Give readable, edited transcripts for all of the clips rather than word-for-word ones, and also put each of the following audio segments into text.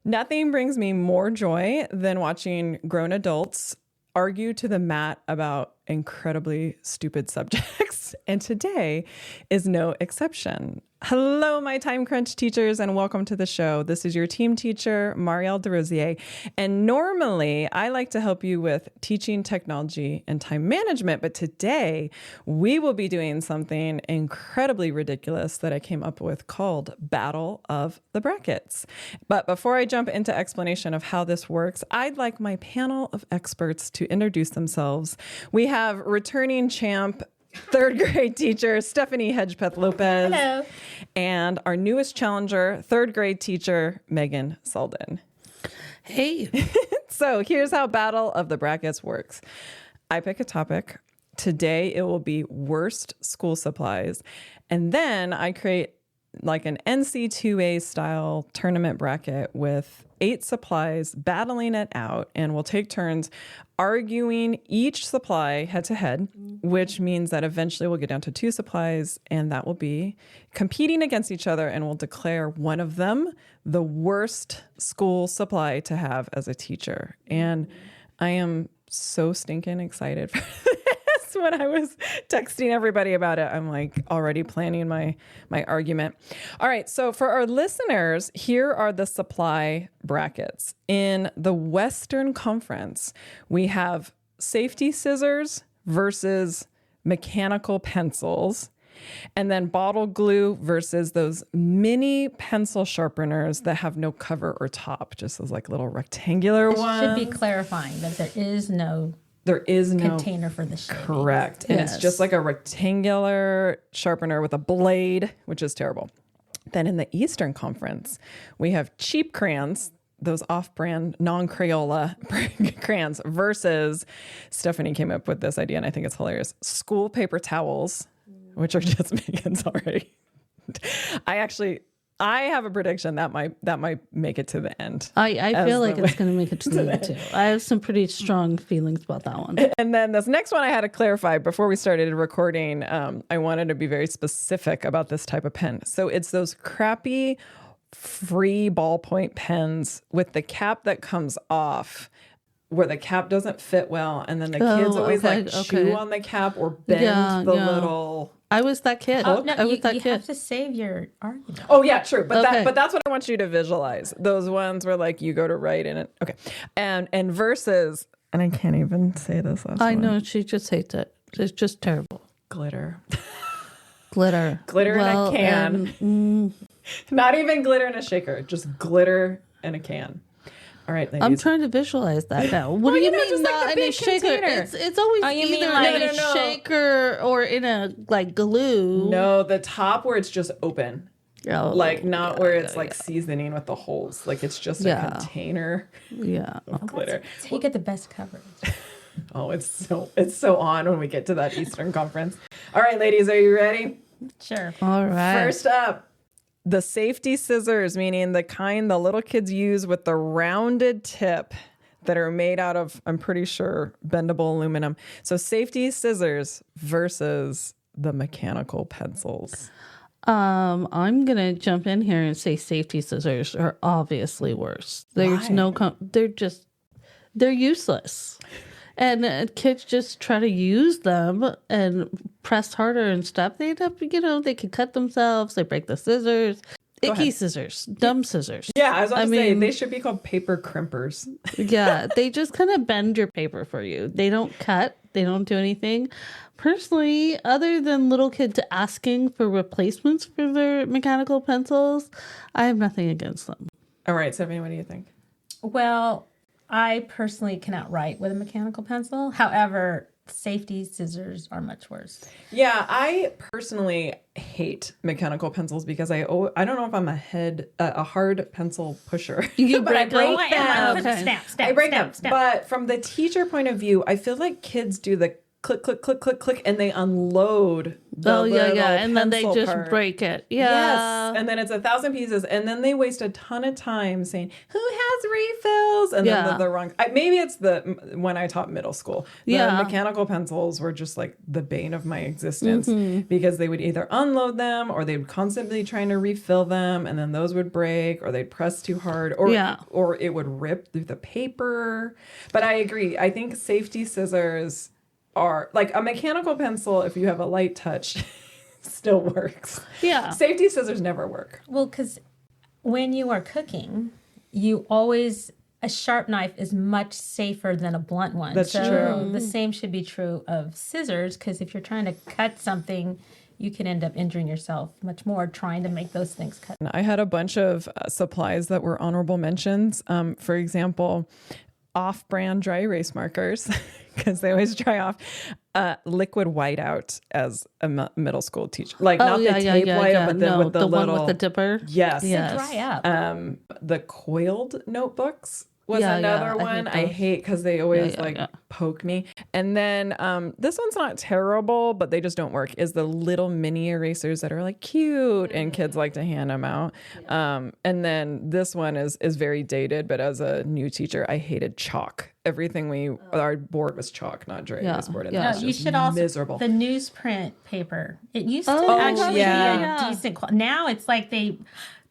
Nothing brings me more joy than watching grown adults argue to the mat about incredibly stupid subjects. And today is no exception. Hello, my time crunch teachers, and welcome to the show. This is your team teacher, Marielle DeRosier. And normally I like to help you with teaching technology and time management. But today we will be doing something incredibly ridiculous that I came up with called Battle of the Brackets. But before I jump into explanation of how this works, I'd like my panel of experts to introduce themselves. We have returning champ, third grade teacher, Stephanie Hedgepeth Lopez. Hello. And our newest challenger, third grade teacher, Megan Selden. Hey. So here's how Battle of the Brackets works. I pick a topic. Today it will be worst school supplies. And then I create like an NC2A style tournament bracket with 8 supplies, battling it out, and we'll take turns arguing each supply head to head, which means that eventually we'll get down to 2 supplies, and that will be competing against each other, and we'll declare one of them the worst school supply to have as a teacher. And I am so stinking excited for this. When I was texting everybody about it, I'm like already planning my argument. All right. So for our listeners, here are the supply brackets. In the Western Conference, we have safety scissors versus mechanical pencils, and then bottle glue versus those mini pencil sharpeners that have no cover or top, just those like little rectangular ones. Should be clarifying that there is no container for the shaving. Correct. And it's just like a rectangular sharpener with a blade, which is terrible. Then in the Eastern Conference, we have cheap crayons, those off-brand non-Crayola crayons, versus, Stephanie came up with this idea and I think it's hilarious, school paper towels, which are just Megan's already. I have a prediction that might make it to the end. I feel like it's going to make it to the end too. I have some pretty strong feelings about that one. And then this next one I had to clarify before we started recording. I wanted to be very specific about this type of pen. So it's those crappy free ballpoint pens with the cap that comes off, where the cap doesn't fit well, and then the kids always chew on the cap or bend the little. I was that kid. Oh, no, I was that you kid. have to save your argument. Oh yeah, true. But that's what I want you to visualize. Those ones where like you go to write in it. Okay. And versus, and I can't even say this last I one. know, she just hates it. It's just terrible. Glitter. Glitter. Glitter in a can. Not even glitter in a shaker, just glitter in a can. All right, ladies. I'm trying to visualize that now. What do you mean just not like in a shaker? container. It's always either in a shaker or in a like glue. No, the top where it's just open. Not where it's seasoning with the holes. Like it's just a container of glitter. So you get the best coverage. Oh, it's so on when we get to that Eastern Conference. All right, ladies, are you ready? Sure. All right. First up, the safety scissors, meaning the kind the little kids use with the rounded tip that are made out of, I'm pretty sure, bendable aluminum. So safety scissors versus the mechanical pencils. I'm going to jump in here and say safety scissors are obviously worse. There's they're useless. And kids just try to use them and press harder and stuff. They end up, they can cut themselves. They break the scissors. Icky scissors. Dumb scissors. Yeah, I was about to say, they should be called paper crimpers. Yeah, they just kind of bend your paper for you. They don't cut. They don't do anything. Personally, other than little kids asking for replacements for their mechanical pencils, I have nothing against them. All right, Stephanie, what do you think? Well, I personally cannot write with a mechanical pencil. However, safety scissors are much worse. Yeah, I personally hate mechanical pencils because I don't know if I'm a hard pencil pusher. You but I break them. them. Snap, I break them. snap. But from the teacher point of view, I feel like kids do the click, click, click, click, click, and they unload the and then they pencil just part. break it. Yeah. Yes. And then it's 1,000 pieces. And then they waste a ton of time saying, who has refills? And then the wrong. Maybe it's when I taught middle school. The mechanical pencils were just like the bane of my existence because they would either unload them or they would constantly trying to refill them. And then those would break or they'd press too hard or it would rip through the paper. But I agree. I think safety scissors are like a mechanical pencil. If you have a light touch, still works. Yeah. Safety scissors never work. Well, because when you are cooking, a sharp knife is much safer than a blunt one. That's true. The same should be true of scissors, because if you're trying to cut something, you can end up injuring yourself much more trying to make those things cut. I had a bunch of supplies that were honorable mentions. For example, off-brand dry erase markers, because they always dry off. Liquid whiteout as a middle school teacher, like not the tape whiteout, but then with the little one with the dipper. Yes, Dry up. The coiled notebooks was another one I hate because they always poke me. And then this one's not terrible, but they just don't work, is the little mini erasers that are like cute and kids like to hand them out. And then this one is very dated, but as a new teacher, I hated chalk. Everything our board was chalk, not dry erase board. And that was You should also miserable. The newsprint paper. It used to actually be a decent quality. Now it's like they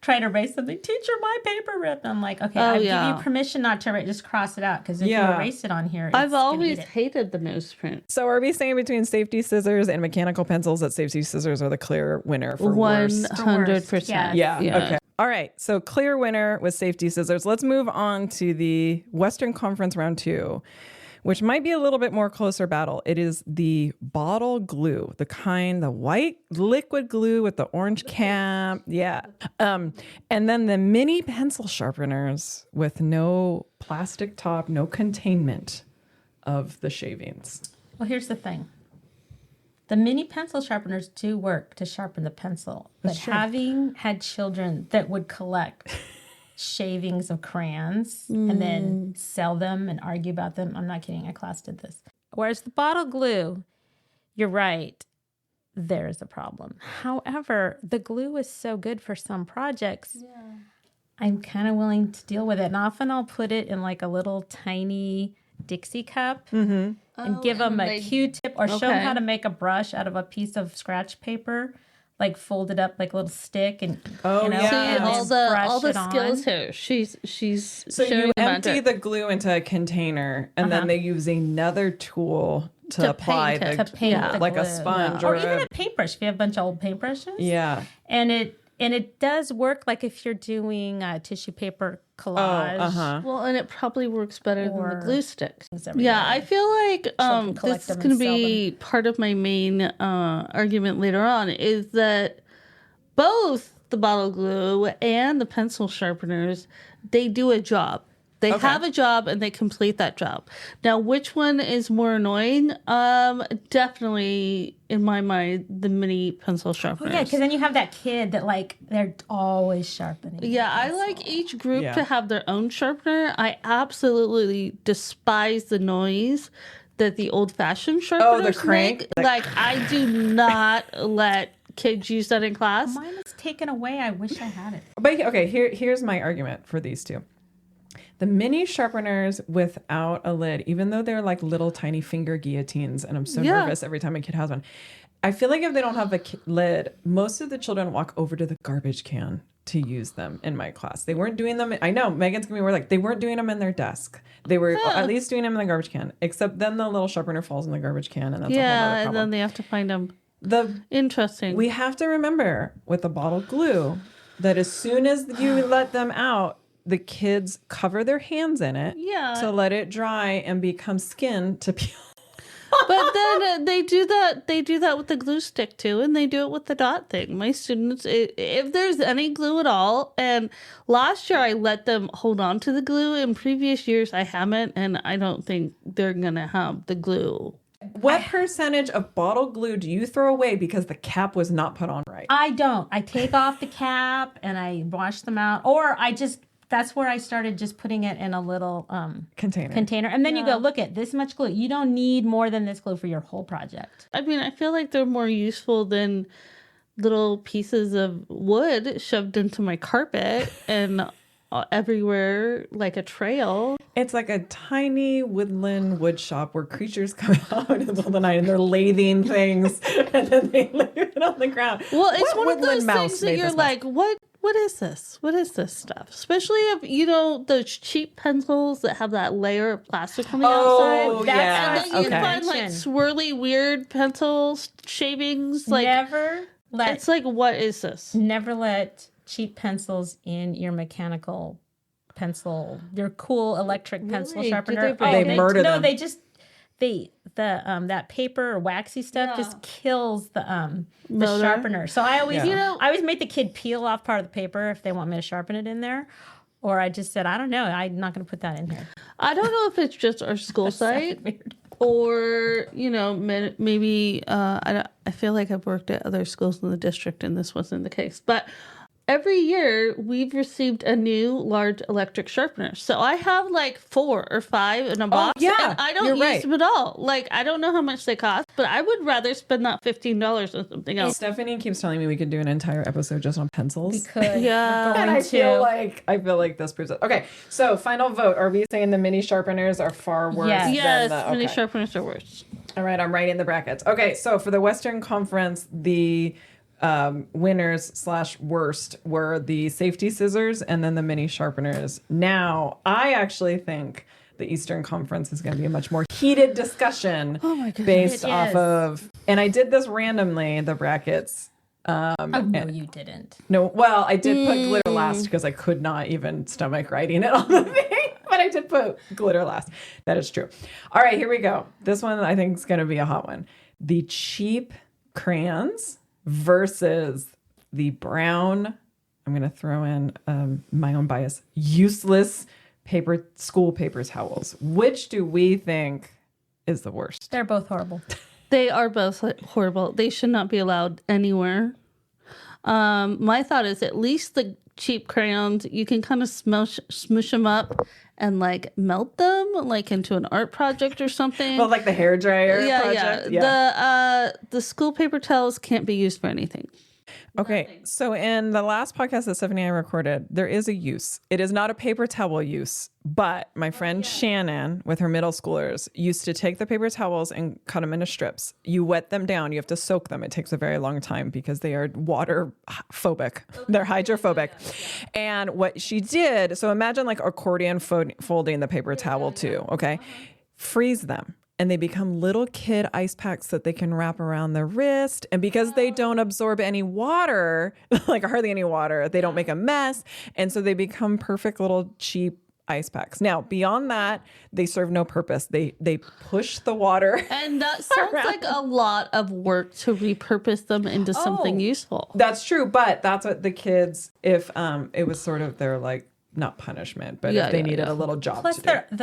try to erase something. Teacher, my paper ripped. I'm like, okay, I give you permission not to erase. Just cross it out, because if you erase it on here, I've always hated the newsprint. So are we saying between safety scissors and mechanical pencils that safety scissors are the clear winner for worst? 100%. Yeah. Okay. All right. So clear winner with safety scissors. Let's move on to the Western Conference round 2, which might be a little bit more closer battle. It is the bottle glue, the white liquid glue with the orange cap. Yeah. And then the mini pencil sharpeners with no plastic top, no containment of the shavings. Well, here's the thing. The mini pencil sharpeners do work to sharpen the pencil, but having had children that would collect shavings of crayons and then sell them and argue about them. I'm not kidding. A class did this. Whereas the bottle glue, you're right, there is a problem. However, the glue is so good for some projects. Yeah. I'm kind of willing to deal with it. And often I'll put it in like a little tiny Dixie cup and give them a Q-tip or show them how to make a brush out of a piece of scratch paper. Like fold it up like a little stick and all the skills here. She's so sharing you empty the glue into a container and then they use another tool to apply to paint the like glue. a sponge or even a paintbrush if you have a bunch of old paintbrushes. Yeah, and it does work like if you're doing a tissue paper collage. Well, and it probably works better than the glue sticks. Yeah, I feel like this is going to be part of my main argument later on, is that both the bottle glue and the pencil sharpeners, they do a job. They have a job and they complete that job. Now, which one is more annoying? Definitely, in my mind, the mini pencil sharpeners. Yeah, because then you have that kid that they're always sharpening. Yeah, I like each group to have their own sharpener. I absolutely despise the noise that the old-fashioned sharpeners the crank. make. Like, I do not let kids use that in class. Mine is taken away. I wish I had it. But okay, here's my argument for these two. The mini sharpeners without a lid, even though they're like little tiny finger guillotines, and I'm so nervous every time a kid has one. I feel like if they don't have a lid, most of the children walk over to the garbage can to use them in my class. They weren't doing them. I know Megan's gonna be like, they weren't doing them in their desk. They were at least doing them in the garbage can, except then the little sharpener falls in the garbage can, and that's a whole other problem. And then they have to find them. Interesting. We have to remember with the bottle glue that as soon as you let them out, the kids cover their hands in it to let it dry and become skin to peel. But then they do that. They do that with the glue stick too, and they do it with the dot thing. My students, if there's any glue at all, and last year I let them hold on to the glue. In previous years I haven't, and I don't think they're gonna have the glue. What percentage of bottle glue do you throw away because the cap was not put on right? I don't. I take off the cap and I wash them out, or I just that's where I started just putting it in a little Container. and then you go, look at this much glue. You don't need more than this glue for your whole project. I mean, I feel like they're more useful than little pieces of wood shoved into my carpet and everywhere like a trail. It's like a tiny woodland wood shop where creatures come out in the middle of the night and they're lathing things and then they leave it on the ground. Well, it's What one of woodland those mouse things that made you're this like, what is this? What is this stuff? Especially if, you know, those cheap pencils that have that layer of plastic on the Oh, outside. yeah. And then you Okay. find like swirly, weird pencils, shavings. Like, it's like, what is this? Never let cheap pencils in your mechanical pencil, your cool electric pencil Really? sharpener. They murder them. They just that paper or waxy stuff just kills the Motor. sharpener. So I always Yeah. I always make the kid peel off part of the paper if they want me to sharpen it in there. Or I just said, I don't know, I'm not going to put that in here. I don't know if it's just our school site Weird. or, you know, maybe I feel like I've worked at other schools in the district and this wasn't the case. But every year we've received a new large electric sharpener. So I have like 4 or 5 in a box. yeah, And I don't you're use right. them at all. Like, I don't know how much they cost, but I would rather spend that $15 on something else. Stephanie keeps telling me we could do an entire episode just on pencils. Because Yeah. And I feel like this proves it. Okay, so final vote. Are we saying the mini sharpeners are far worse Yes. Yes, than the... mini Okay. sharpeners are worse. All right, I'm writing the brackets. Okay, so for the Western Conference, the winners/worst were the safety scissors and then the mini sharpeners. Now, I actually think the Eastern Conference is going to be a much more heated discussion based It off is. of, and I did this randomly, the brackets. oh, no, you didn't. No, well, I did put glitter last because I could not even stomach writing it on the thing, but I did put glitter last. That is true. All right, here we go. This one I think is going to be a hot one. The cheap crayons versus the brown, I'm going to throw in my own bias, useless school paper towels. Which do we think is the worst? They're both horrible. They are both horrible. They should not be allowed anywhere. My thought is at least the cheap crayons, you can kind of smoosh them up and like melt them like into an art project or something. Well, like the hairdryer project? The school paper towels can't be used for anything. Okay, so in the last podcast that Stephanie and I recorded, there is a use. It is not a paper towel use, but my friend Shannon with her middle schoolers used to take the paper towels and cut them into strips. You wet them down. You have to soak them. It takes a very long time because they are water phobic. They're hydrophobic. And what she did, so imagine like accordion folding the paper towel too, okay? Freeze them. And they become little kid ice packs that they can wrap around their wrist. And because they don't absorb any water, like hardly any water, they don't make a mess. And so they become perfect little cheap ice packs. Now, beyond that, they serve no purpose. They push the water. And that sounds like a lot of work to repurpose them into something useful. That's true. But that's what the kids, if it was sort of their like, not punishment, but if they needed a little job Plus, to do.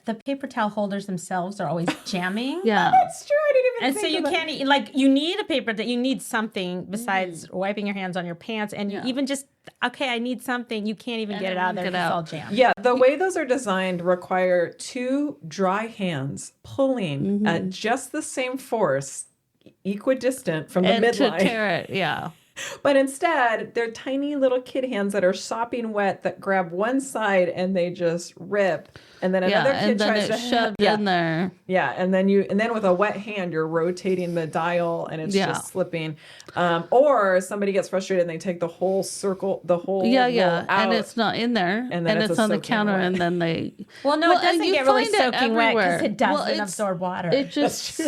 the paper towel holders themselves are always jamming. Yeah. That's true. I didn't even And think so you of that. can't, like, you need a paper that you need something besides wiping your hands on your pants. And you even just, okay, I need something. You can't even get it out of there because it's all jammed. Yeah, the way those are designed require 2 dry hands pulling at just the same force, equidistant from the And to midline. tear it, yeah. But instead, they're tiny little kid hands that are sopping wet that grab one side and they just rip. And then another kid and then tries it's to shoved in there. Yeah, and then with a wet hand, you're rotating the dial and it's just slipping. Or somebody gets frustrated and they take the whole circle, the whole roll out, and it's not in there, and and then it's on the soaking counter, wet. and then they. Well, no, it doesn't and you get really find it soaking wet because everywhere. it doesn't Well, it's- absorb water. It just.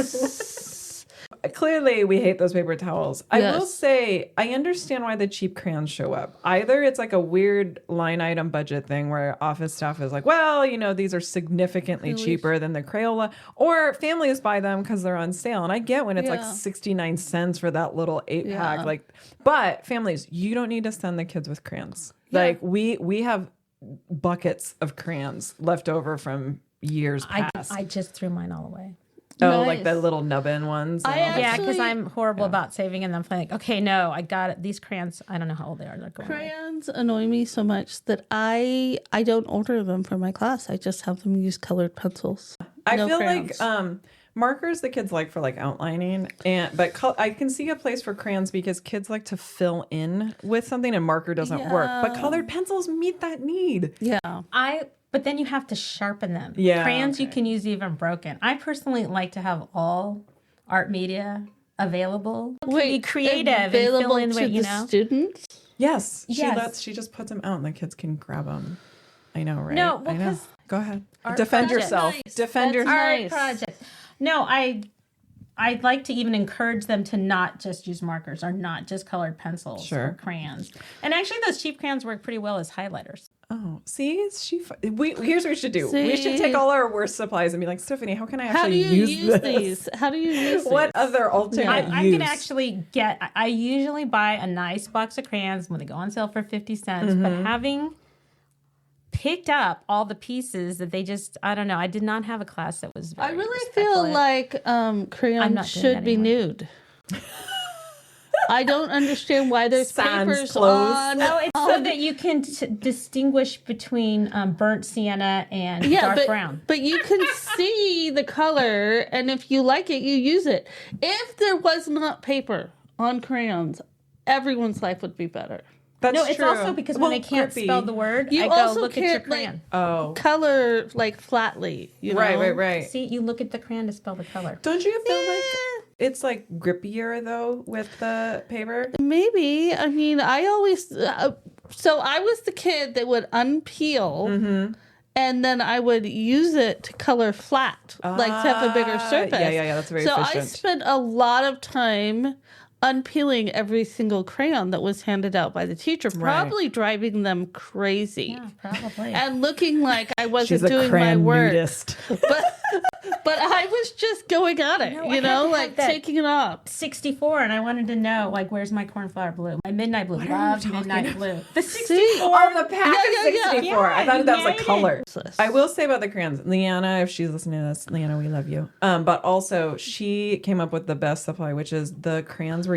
Clearly, we hate those paper towels. I will Yes. say, I understand why the cheap crayons show up. Either it's like a weird line item budget thing where office staff is like, well, you know, these are significantly cheaper than the Crayola, or families buy them because they're on sale. And I get when it's like 69 cents for that little 8-pack. Like, but families, you don't need to send the kids with crayons. Like we have buckets of crayons left over from years past. I just threw mine all away. Oh, like the Nice. little nubbin ones. I and all that. Yeah, because Actually- I'm horrible about saving, and I'm like, okay, no, I got it. These crayons, I don't know how old they are. They're going away. Crayons annoy me so much that I don't order them for my class. I just have them use colored pencils. I No feel crayons. like markers the kids like for like outlining, but I can see a place for crayons because kids like to fill in with something and marker doesn't work. But colored pencils meet that need. Yeah. But then you have to sharpen them. Yeah, Crayons you okay. can use even broken. I personally like to have all art media available. Be creative and fill available in to what you the know. students. Yes, Yes. she just puts them out and the kids can grab them. I know, right? No, well, I know. 'cause Go ahead. art Defend project. yourself. Nice. Defend That's yourself. nice. Art project. No, I'd like to even encourage them to not just use markers or not just colored pencils Sure. or crayons. And actually, those cheap crayons work pretty well as highlighters. Oh, see, here's what we should do. We should See? take all our worst supplies and be like, Stephanie, how can I How do actually you use use this? these? How do you use What these? other alternate I'm use? going to actually I usually buy a nice box of crayons when they go on sale for 50 cents, but having picked up all the pieces that they just, I don't know, I did not have a class that was very I really respectful feel of it. like I'm crayons not doing should that be anymore. nude. I don't understand why there's Sans papers clothes. on. No, it's so that you can distinguish between burnt sienna and dark but, brown. but you can see the color, and if you like it, you use it. If there was not paper on crayons, everyone's life would be better. That's No, it's true. also because when Well, they can't grippy. spell the word, You I go also look at your can't, like, crayon. Oh, Color like flatly, you know? right. See, you look at the crayon to spell the color. Don't you feel like Eh, it's like grippier though with the paper? maybe. I mean, I always. So I was the kid that would unpeel. And then I would use it to color flat, like to have a bigger surface. Yeah, that's very so I efficient. spent a lot of time unpeeling every single crayon that was handed out by the teacher, probably driving them crazy. Yeah, probably. And looking like I She's wasn't a doing my crayon work. nudist. But I was just going at it, No, I you had know, to have like that. taking it off. 64, and I wanted to know, like, where's my cornflower blue? My midnight blue. are you Love talking midnight blue. The See? 64. Oh, the pack of Yeah. 64. I thought that was Yeah, a color. Yes. I will say about the crayons, Leanna, if she's listening to this, Leanna, we love you. But also, she came up with the best supply, which is the crayons where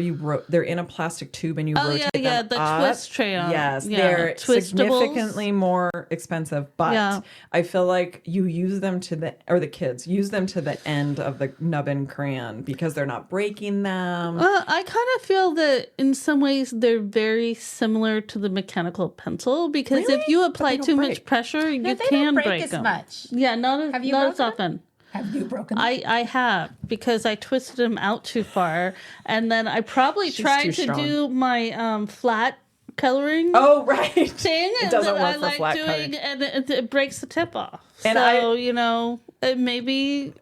they're in a plastic tube and you Oh, rotate yeah, them the up. twist crayon. Yes, Yeah, they're twistables. significantly more expensive, but Yeah. I feel like you use them the kids use them to the end of the nubbin crayon because they're not breaking them. I kind of feel that in some ways they're very similar to the mechanical pencil because Really? if you But apply they don't too break. much pressure, you No, they can don't break as them. much. Yeah, not as, Have you not as broken often. Have you broken them? I have because I twisted them out too far, and then I probably She's tried too to strong. do my flat coloring Oh, right. thing It doesn't that work I for like flat doing, coloring. and it breaks the tip off. And So you know, maybe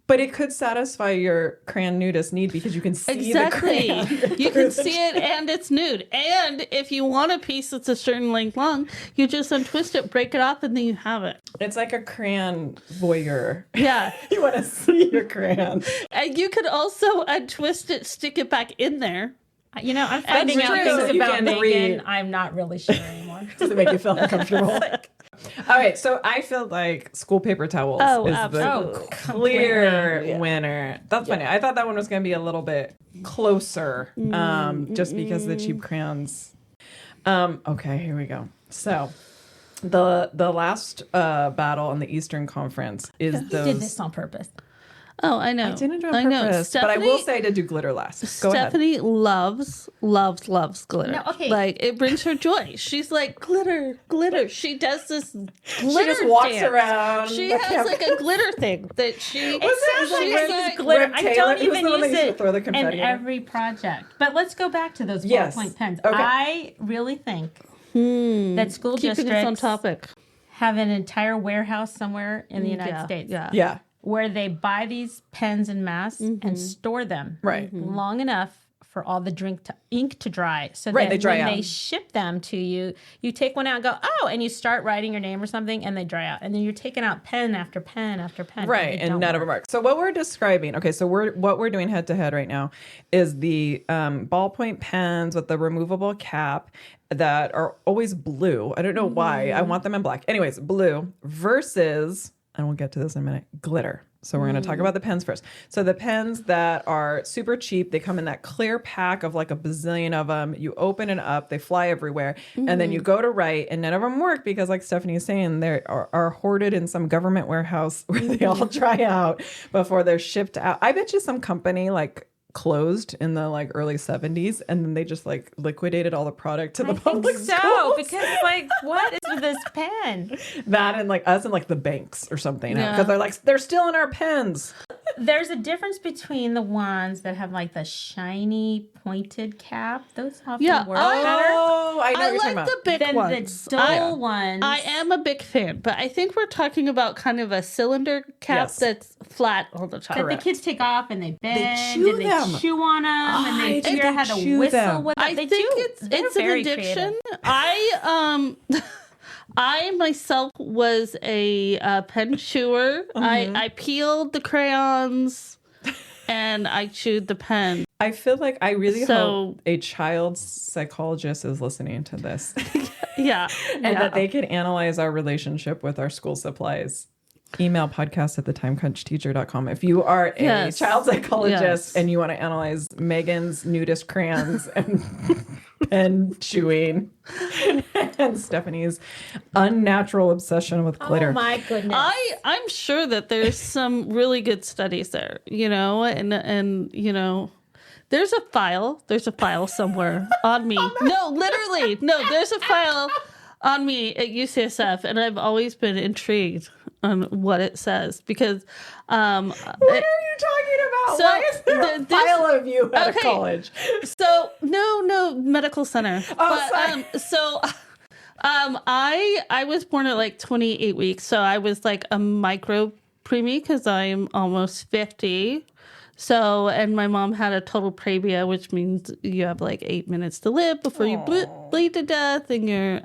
But it could satisfy your crayon nudist need because you can see exactly the crayon. you can see it, and it's nude. And if you want a piece that's a certain length long, you just untwist it, break it off, and then you have it. It's like a crayon voyeur. Yeah, You want to see your crayon. and you could also untwist it, stick it back in there. You know, I'm finding That's out true. things You about can Megan. read. I'm not really sure anymore. Does it make you feel uncomfortable? All right, so I feel like school paper towels Oh, is absolutely. the clear Yeah. winner. That's funny. I thought that one was going to be a little bit closer, just because the cheap crayons. Okay, here we go. So the last battle on the Eastern Conference is You those. did this on purpose. Oh, I know. I didn't do it I on know. purpose, but I will say I did do glitter last. Go ahead. Stephanie loves glitter. No, okay. Like, it brings her joy. She's like, glitter, glitter. She does this glitter She just walks dance. around. She the has campus. like a glitter thing that she... It sounds like she's I use like, glitter. Rip I Taylor, don't who's the even one that use used to it throw the in confetti in? every project. But let's go back to those Yes. ballpoint pens. Okay. I really think that school keeping us on districts topic. have an entire warehouse somewhere in the United Yeah, States. yeah. Yeah. Where they buy these pens en masse and store them Right. long enough for all the ink to dry. So Right, that they dry when out. they ship them to you, you take one out and go, oh, and you start writing your name or something, and they dry out. And then you're taking out pen after pen after pen. Right, they and don't none of them work. So what we're describing, okay, so what we're doing head to head right now is the ballpoint pens with the removable cap that are always blue. I don't know why. I want them in black. Anyways, blue versus, and we'll get to this in a minute, glitter. So we're going to talk about the pens first. So the pens that are super cheap, they come in that clear pack of like a bazillion of them. You open it up, they fly everywhere. And then you go to write and none of them work because like Stephanie is saying, they are hoarded in some government warehouse where they all dry out before they're shipped out. I bet you some company like closed in the like early 70s and then they just like liquidated all the product to the public schools. Because like what is with this pen? That and like us and like the banks or something Yeah. because they're still in our pens. There's a difference between the ones that have like the shiny pointed cap. Those often work better. Oh, I know what I you're talking like about. the big Than ones. the dull ones. I am a big fan, but I think we're talking about kind of a cylinder cap Yes. that's flat all the time. that the kids take off and they bend chew and they them. chew on them and I they think figure out how they to chew whistle them. with them. I They think do. it's They're an very addiction. creative. I myself was a pen chewer. I peeled the crayons and I chewed the pen. I feel like I really So- hope a child psychologist is listening to this Yeah. and that they can analyze our relationship with our school supplies. Email podcast@thetimecrunchteacher.com if you are a Yes. child psychologist Yes. and you want to analyze Megan's nudist crayons and pen chewing and Stephanie's unnatural obsession with glitter. Oh my goodness. I'm sure that there's some really good studies there, and there's a file somewhere on me. No, literally. No, there's a file on me at UCSF and I've always been intrigued on what it says because What are you talking about? So, Why is there a this- file of you at okay. a college? So no medical center. Oh, But I was born at like 28 weeks, so I was like a micro preemie because I'm almost 50. So and my mom had a total previa, which means you have like 8 minutes to live before you bleed to death, and you're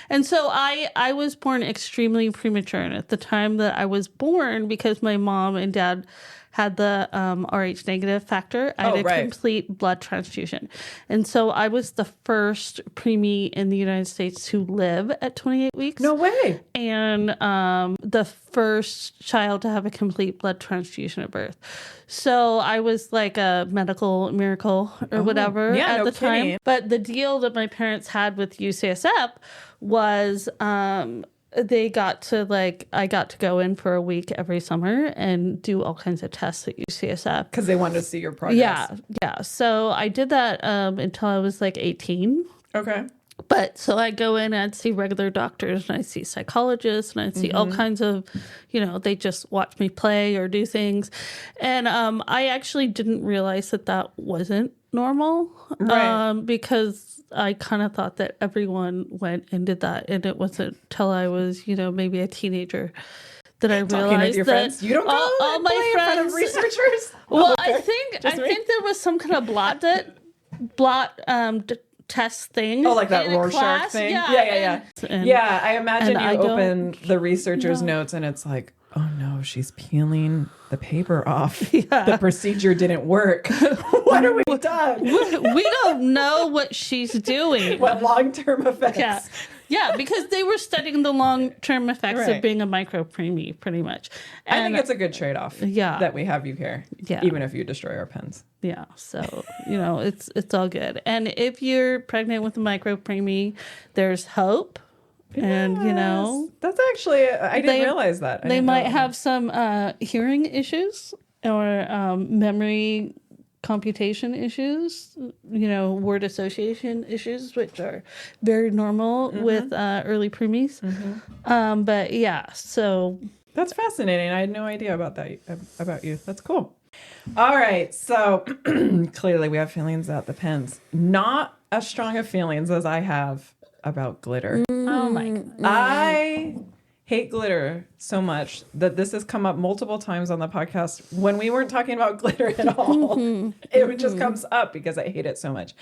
and so I was born extremely premature, and at the time that I was born, because my mom and dad had the Rh negative factor, I had a complete blood transfusion. And so I was the first preemie in the United States to live at 28 weeks. No way. And the first child to have a complete blood transfusion at birth. So I was like a medical miracle or whatever at the time. But the deal that my parents had with UCSF was I got to go in for a week every summer and do all kinds of tests at UCSF. Because they wanted to see your progress. Yeah. So I did that until I was like 18. Okay. But so I go in and I'd see regular doctors and I'd see psychologists and I'd see all kinds of, they just watch me play or do things. And I actually didn't realize that wasn't normal. Right. Because I kind of thought that everyone went and did that. And it wasn't till I was, maybe a teenager that I realized Talking with your that friends. You don't go all my play friends, in front of researchers. Well, Okay. I think there was some kind of blot test thing. Oh, like that in a Rorschach class. thing? Yeah. Yeah, I imagine and you I don't open the researcher's notes and it's like, oh no, she's peeling the paper off. The procedure didn't work. What have we done? We don't know what she's doing. What long-term effects? Yeah, because they were studying the long-term effects Right. of being a micro preemie, pretty much. I think it's a good trade-off that we have you here, even if you destroy our pens. Yeah, so, it's all good. And if you're pregnant with a micro preemie, there's hope. And, That's actually, I didn't realize that. They might have some hearing issues or memory computation issues, word association issues, which are very normal with early preemies. But yeah, so. That's fascinating. I had no idea about that, about you. That's cool. All right. So clearly we have feelings about the pens. Not as strong of feelings as I have about glitter. Oh my God. I hate glitter so much that this has come up multiple times on the podcast when we weren't talking about glitter at all. It just comes up because I hate it so much.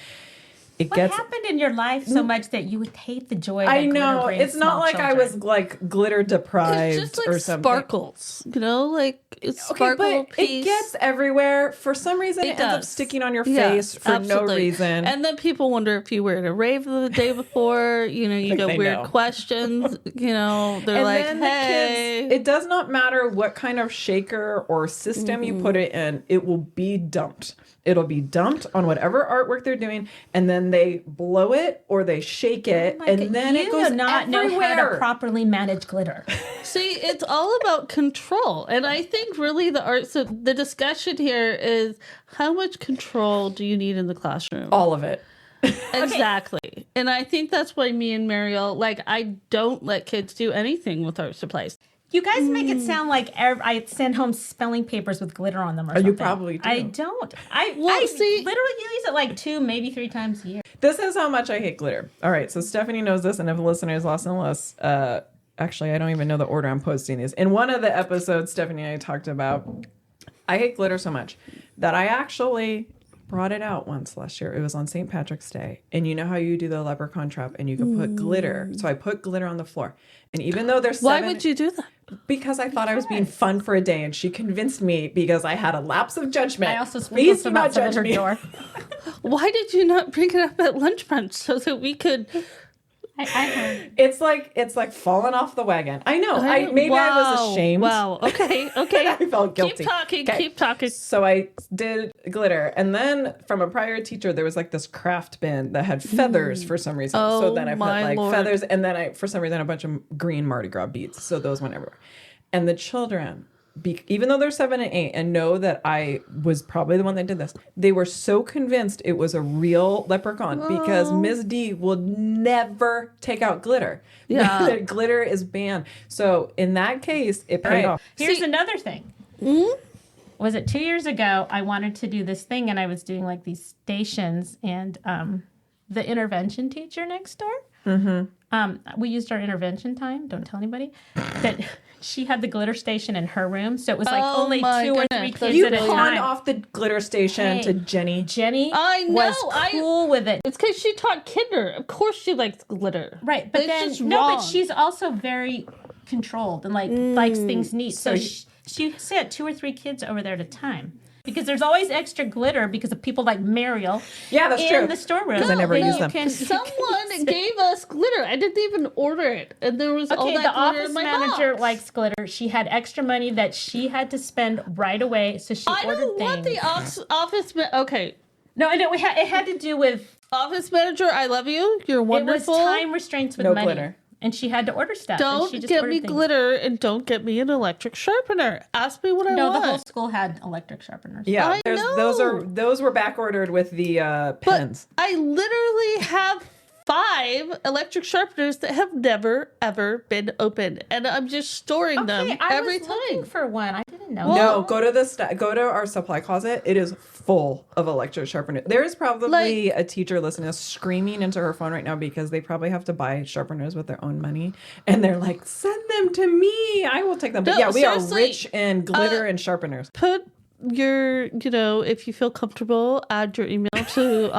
It What gets. happened in your life so much that you would hate the joy? I that glitter know brings it's not small like I children? was like glitter deprived It's just like or something. sparkles, like it's Okay, sparkle but piece. it gets everywhere. For some reason, it ends up does. sticking on your Yeah, face for no absolutely. reason. And then people wonder if you were at a rave the day before. You think get they weird know. questions. They're And like, then hey. the kids, it does not matter what kind of shaker or system you put it in, it will be dumped. It'll be dumped on whatever artwork they're doing, and then they blow it or they shake it, and then it goes do not know how everywhere. to properly manage glitter. See, it's all about control. And I think really the discussion here is how much control do you need in the classroom? All of it. Exactly. And I think that's why me and Mariel, I don't let kids do anything with art supplies. You guys make it sound like I send home spelling papers with glitter on them or something. You probably do. I don't. I see- literally use it like 2, maybe 3 times a year. This is how much I hate glitter. All right, so Stephanie knows this, and if the listeners lost and less, actually, I don't even know the order I'm posting these. In one of the episodes, Stephanie and I talked about, I hate glitter so much that I actually brought it out once last year. It was on St. Patrick's Day, and you know how you do the leprechaun trap, and you can put glitter. So I put glitter on the floor, and even though there's Why would you do that? Because I thought I was being fun for a day, and she convinced me because I had a lapse of judgment. I also Please sprinkled do some not outside judge her me. door. Why did you not bring it up at lunch brunch so that we could... I heard. It's like falling off the wagon. I know. I was ashamed. Wow. Okay. I felt guilty. Keep talking. So I did glitter, and then from a prior teacher, there was like this craft bin that had feathers for some reason. Oh, so then I put my like Lord. feathers, and then I, for some reason, a bunch of green Mardi Gras beads. So those went everywhere. And the children, even though they're 7 and 8 and know that I was probably the one that did this, they were so convinced it was a real leprechaun because Ms. D will never take out glitter. Yeah. Glitter is banned. So in that case, it paid off. Here's another thing. Was it 2 years ago? I wanted to do this thing, and I was doing like these stations, and the intervention teacher next door. We used our intervention time. Don't tell anybody that she had the glitter station in her room, so it was like Oh only 2 my or 3 goodness. kids You at a pawned time. off the glitter station Hey. to Jenny. Jenny I know, was cool with it. It's because she taught kinder. Of course she likes glitter. Right, but it's then just no, wrong. but she's also very controlled and likes things neat. So she sent 2 or 3 kids over there at a time because there's always extra glitter because of people like Mariel. Yeah, that's in true. the storeroom. 'Cause I never Then use you them. can- Someone gave us glitter. I didn't even order it, and there was all Okay, that the glitter office in my manager box. likes glitter. She had extra money that she had to spend right away, so she I ordered don't want things. the office. Okay, No, I know it had to do with office manager. I love you. You're it was wonderful. time restraints with No money, glitter. and she had to order stuff. and she Don't just get ordered me things. glitter, and don't get me an electric sharpener. Ask me what I No, want. the whole school had electric sharpeners. Yeah, I those were back ordered with the But pens. I literally have 5 electric sharpeners that have never ever been opened, and I'm just storing them Okay, I every was time. looking for one. I didn't know. No, go to our supply closet. It is full of electric sharpeners. There is probably a teacher listening to us screaming into her phone right now because they probably have to buy sharpeners with their own money, and they're like, "Send them to me. I will take them." But No, yeah, we are seriously, rich in glitter and sharpeners. Put your, if you feel comfortable, add your email to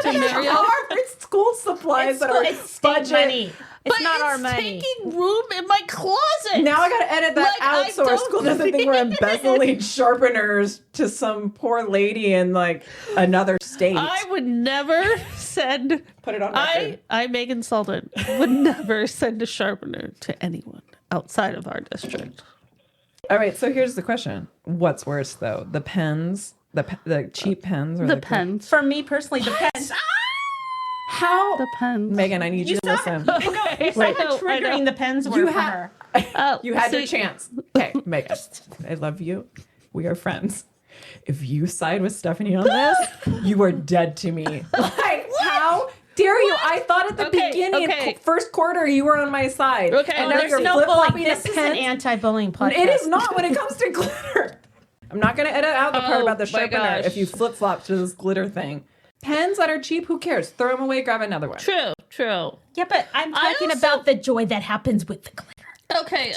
Send Mariel. our school supplies that are It's state budget. money. It's But not our it's money. taking room in my closet. Now I gotta edit that Like, out I so our don't school doesn't think we're embezzling sharpeners to some poor lady in like another state. I would never send. Put it on record. I Megan Sullivan would never send a sharpener to anyone outside of our district. All right, so here's the question: what's worse, though, the pens, the cheap pens, or The pens. For me personally, depends. How? The pens. Megan, I need you to listen. You saw I how know, I know. triggering the pens were You for have- her. Oh, You had your see, chance. Okay, Megan, I love you. We are friends. If you side with Stephanie on this, you are dead to me. Like, how dare you? I thought at the Okay, beginning, okay. first quarter, you were on my side. Okay, and oh, now there's you're no flip-flopping bullying. the This is an pens. anti-bullying podcast. It is not when it comes to glitter. I'm not going to edit out the part Oh, about the my sharpener gosh. if you flip-flop to this glitter thing. Pens that are cheap, who cares? Throw them away, grab another one. True. Yeah, but I'm I talking also- about the joy that happens with the glitter.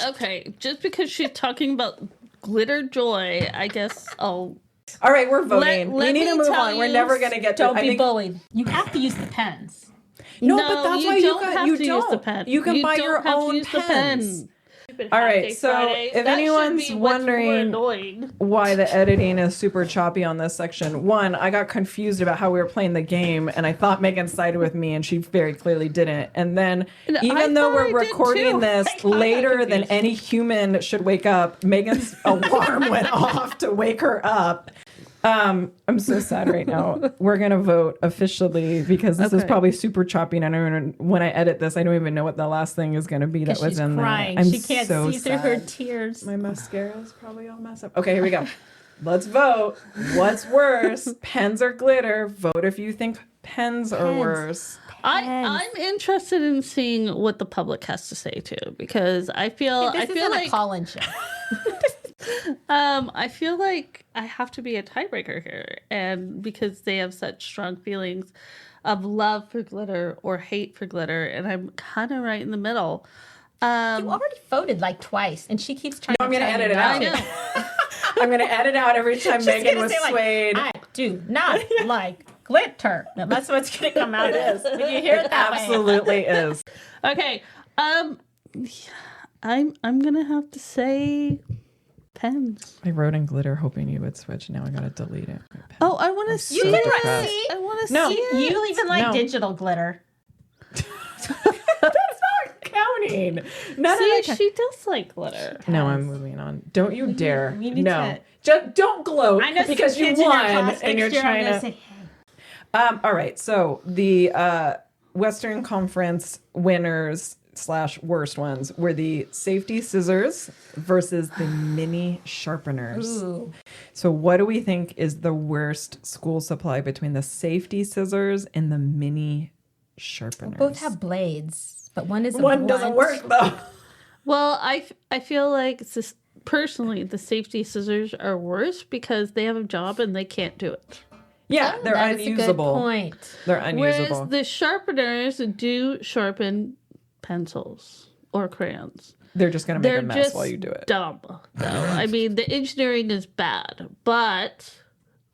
Okay. Just because she's talking about glitter joy, I guess I'll All right, we're voting. Let we need me to move tell on. We're you, never going to get to Don't I be think- bullied. You have to use the pens. No, but that's why don't you have you to don't. use the pen. You can buy don't your have to own use the pens. pen. All right, so if anyone's wondering why the editing is super choppy on this section, one, I got confused about how we were playing the game, and I thought Megan sided with me, and she very clearly didn't. And then, even though we're recording this later than any human should wake up, Megan's alarm went off to wake her up. I'm so sad right now. We're gonna vote officially because this is probably super choppy, and I don't even, when I edit this, I don't even know what the last thing is gonna be that was in crying. there. I'm She can't so see through her sad. tears. My mascara is probably all messed up. Okay, here we go. Let's vote. What's worse, pens or glitter? Vote if you think pens are worse. I'm interested in seeing what the public has to say too, because I feel This isn't like a call-in show. I feel like I have to be a tiebreaker here, and because they have such strong feelings of love for glitter or hate for glitter, and I'm kind of right in the middle. You already voted like twice, and she keeps trying. No, I'm gonna tell edit you it not out. to. I'm gonna edit out every time She's Megan gonna was say, swayed. I do not like glitter. No, that's what's gonna come out as. Did you hear it that way? Absolutely is. Okay, I'm gonna have to say pens. I wrote in glitter hoping you would switch. Now I gotta delete it. Oh, I want to see so it. depressed. I want to No. see it. You even like No. digital glitter. That's not counting. None See, of that she does like glitter. No, I'm moving on. Don't you dare. we need no. to- Just don't gloat I know because some you kids in their won class and you're next year, I'm trying gonna to. say, All right. So the Western Conference winners / worst ones were the safety scissors versus the mini sharpeners. ooh. So what do we think is the worst school supply between the safety scissors and the mini sharpeners? Both have blades, but one is One doesn't work though. Well, I feel like personally the safety scissors are worse because they have a job and they can't do it. Yeah, they're That is a good unusable. point. They're unusable. Whereas the sharpeners do sharpen pencils or crayons. They're just gonna make They're a mess just while you do it. dumb, though. I mean, the engineering is bad, but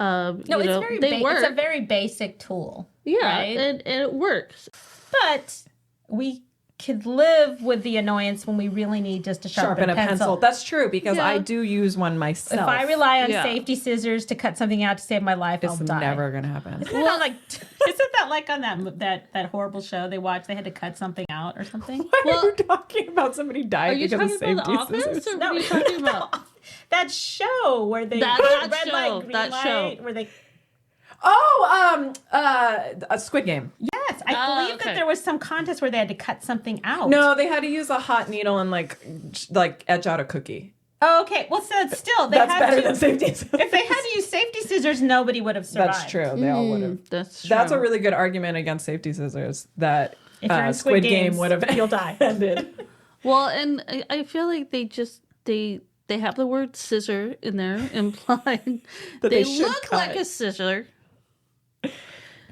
No, you know, they work. It's a very basic tool. Yeah, right? and it works. But we could live with the annoyance when we really need just to sharpen A pencil. That's true because I do use one myself. If I rely on Yeah. safety scissors to cut something out to save my life, it's I'll die. never gonna happen. Isn't that like on that horrible show they watched? They had to cut something out or something. Why are you talking about somebody Are dying you because of talking about safety the office, scissors? or what are you talking about? That show where they That red show, light, green that light, show. where they. A Squid Game. Yes, I believe okay. that there was some contest where they had to cut something out. No, they had to use a hot needle and like etch out a cookie. Oh, okay. Well, so still, they That's had better to, than safety scissors. If they had to use safety scissors, nobody would have survived. That's true. They all would have. That's true. That's a really good argument against safety scissors. That If you're in Squid Game Games, would have you'll die. ended. Well, and I feel like they have the word scissor in there, implying That they they should look cut. like a scissor,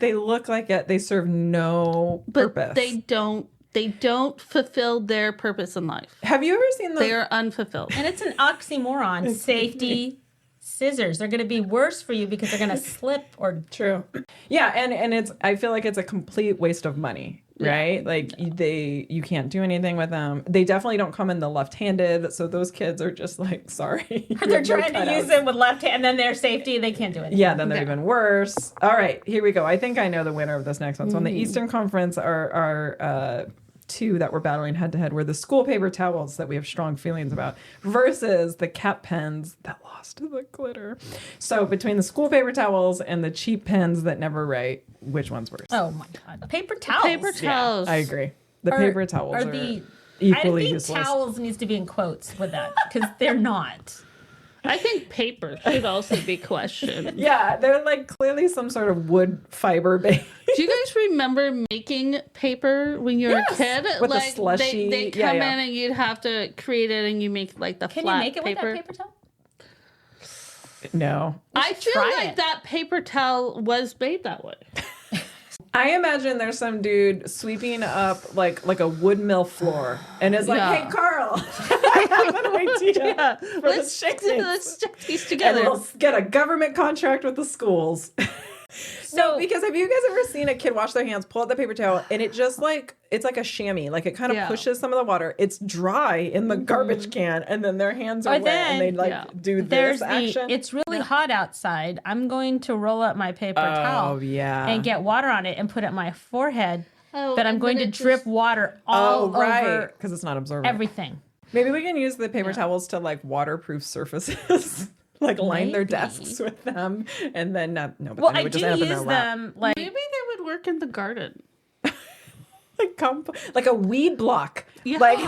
They look like it. They serve no but purpose. they don't fulfill their purpose in life. Have you ever seen They the? are unfulfilled. And it's an oxymoron. Safety scissors. They're going to be worse for you because they're going to slip or. True. Yeah, and it's. I feel like it's a complete waste of money. Right? Like you can't do anything with them. They definitely don't come in the left-handed, so those kids are just like, sorry. They're trying to use it with left hand, and then their safety, they can't do it. Yeah, then they're even worse. All right, here we go. I think I know the winner of this next one. So in the Eastern Conference, our two that were battling head to head were the school paper towels that we have strong feelings about versus the cap pens that lost to the glitter. So between the school paper towels and the cheap pens that never write, which one's worse? Oh my God. Paper towels. Paper towels. I agree. The paper towels are the equally I think useless. towels needs to be in quotes with that because they're not. I think paper should also be questioned. Yeah, they're like clearly some sort of wood fiber base. Do you guys remember making paper when you were a kid? with the like slushy- they come yeah. in and you'd have to create it, and you make like the Can flat you make it paper. with that paper towel? No. I feel try like it. that paper towel was made that way. I imagine there's some dude sweeping up like a wood mill floor and is like, Yeah. "Hey, Carl, I an idea. For Let's the shavings. let's check these And together. we'll get a government contract with the schools. No, because have you guys ever seen a kid wash their hands, pull out the paper towel, and it just like, it's like a chamois. Like it kind of pushes some of the water. It's dry in the garbage can, and then their hands are wet, and they like do this action. It's really hot outside. I'm going to roll up my paper towel and get water on it and put it on my forehead. But I'm going to drip water all over because it's not absorbing everything. Maybe we can use the paper towels to like waterproof surfaces. Like line their desks with them, and then but then it would just end up in their lap. Like maybe they would work in the garden, like a weed block. Yeah. Like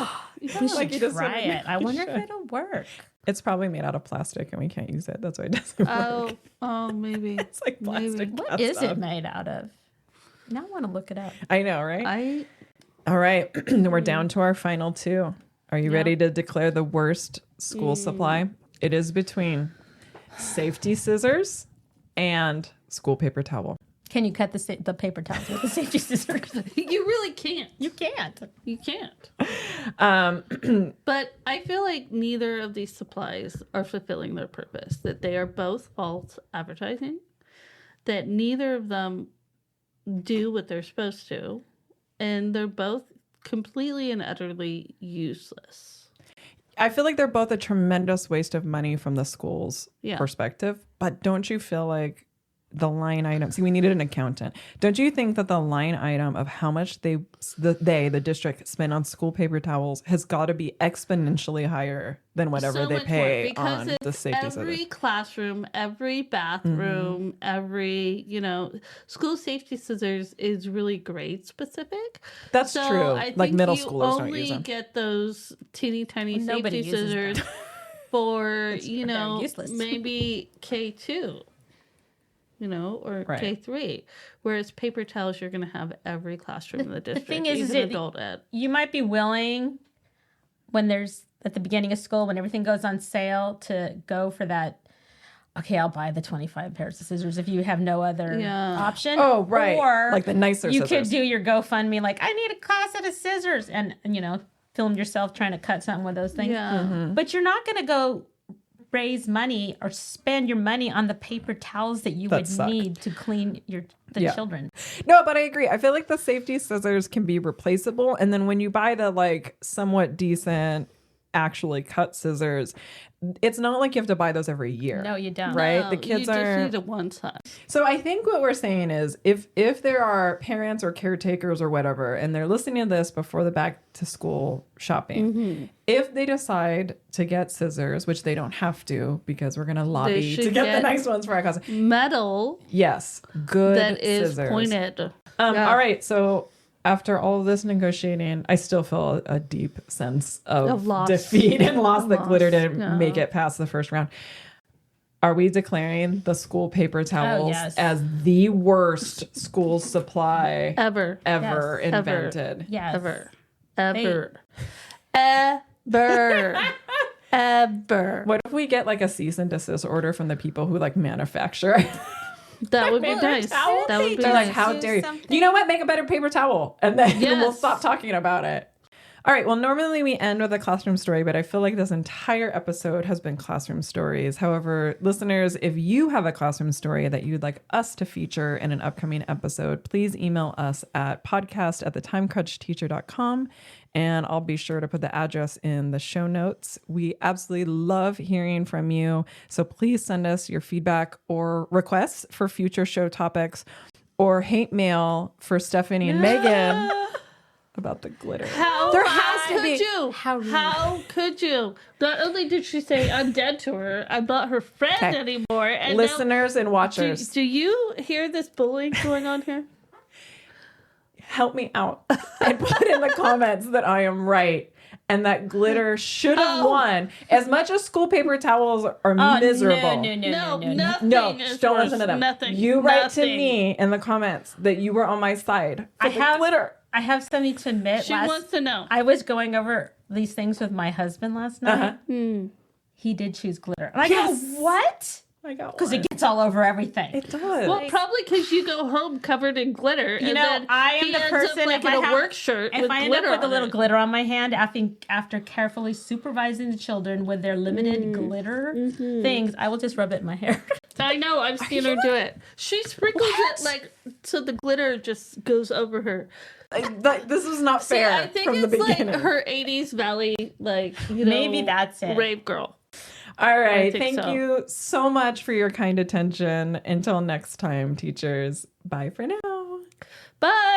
we should try it. I wonder if it'll work. It's probably made out of plastic, and we can't use it. That's why it doesn't work. Oh, maybe It's like plastic. What is it made out of? Now I want to look it up. I know, right? All right, we're down to our final two. Are you ready to declare the worst school supply? It is between safety scissors and school paper towel. Can you cut the paper towels with the safety scissors? You really can't. You can't. You can't. But I feel like neither of these supplies are fulfilling their purpose. That they are both false advertising. That neither of them do what they're supposed to. And they're both completely and utterly useless. I feel like they're both a tremendous waste of money from the school's perspective, but don't you feel like the line item, see, we needed an accountant. Don't you think that the line item of how much the district spend on school paper towels has got to be exponentially higher than whatever they pay on the safety scissors? Every classroom, every bathroom, every, school safety scissors is really grade specific. That's true. I like think middle schoolers don't use only them. get those teeny tiny Nobody safety uses scissors for, useless. maybe K2. Or K3. Whereas paper towels, you're going to have every classroom in the district. The thing is, even adult ed. You might be willing when there's at the beginning of school, when everything goes on sale, to go for that. Okay, I'll buy the 25 pairs of scissors if you have no other option. Oh, right. Or like the nicer you scissors. could do your GoFundMe, like, I need a class set of scissors, and film yourself trying to cut something with those things. Yeah. But you're not going to go raise money or spend your money on the paper towels that you would need to clean the children. No, but I agree. I feel like the safety scissors can be replaceable. And then when you buy the like somewhat decent, actually cut scissors, it's not like you have to buy those every year. No, you don't. Right? No, The kids you are... just need a one size. So I think what we're saying is if there are parents or caretakers or whatever, and they're listening to this before the back to school shopping, if they decide to get scissors, which they don't have to because we're going to lobby to get the nice ones for our class. Metal. Yes. Good that is scissors. pointed. All right. So after all of this negotiating, I still feel a deep sense of loss. defeat and loss that glitter didn't Yeah. make it past the first round. Are we declaring the school paper towels as the worst school supply Ever. invented? Yes. Ever. Ever. What if we get like a cease and desist order from the people who like manufacture? That would be nice. Towels? That would be They're like, nice. how dare you? You know what? Make a better paper towel, and then we'll stop talking about it. All right. Well, normally we end with a classroom story, but I feel like this entire episode has been classroom stories. However, listeners, if you have a classroom story that you'd like us to feature in an upcoming episode, please email us at podcast@thetimecrunchteacher.com, and I'll be sure to put the address in the show notes. We absolutely love hearing from you. So please send us your feedback or requests for future show topics, or hate mail for Stephanie and Megan about the glitter. How could you? Not only did she say I'm dead to her, I'm not her friend anymore. And listeners and watchers, do you hear this bullying going on here? Help me out and put in the comments that I am right and that glitter should have won. As much as school paper towels are miserable. No, Don't listen to them. Nothing. You write to me in the comments that you were on my side for the glitter. I have something to admit. She wants to know. I was going over these things with my husband last night. He did choose glitter. And I go, what? I got Because one. it gets all over everything. It does. Well, probably because you go home covered in glitter. You and know, then I am he the ends person up like if in I a work shirt if with I end glitter up with a on little it. glitter on my hand, after carefully supervising the children with their limited glitter things, I will just rub it in my hair. I know, I've seen her do it. She sprinkles it like so the glitter just goes over her. This was not See, fair I think from the it's like beginning. her 80s Valley, like, you know, Maybe that's it. rave girl. All right. think Thank so. you so much for your kind attention. Until next time, teachers. Bye for now. Bye.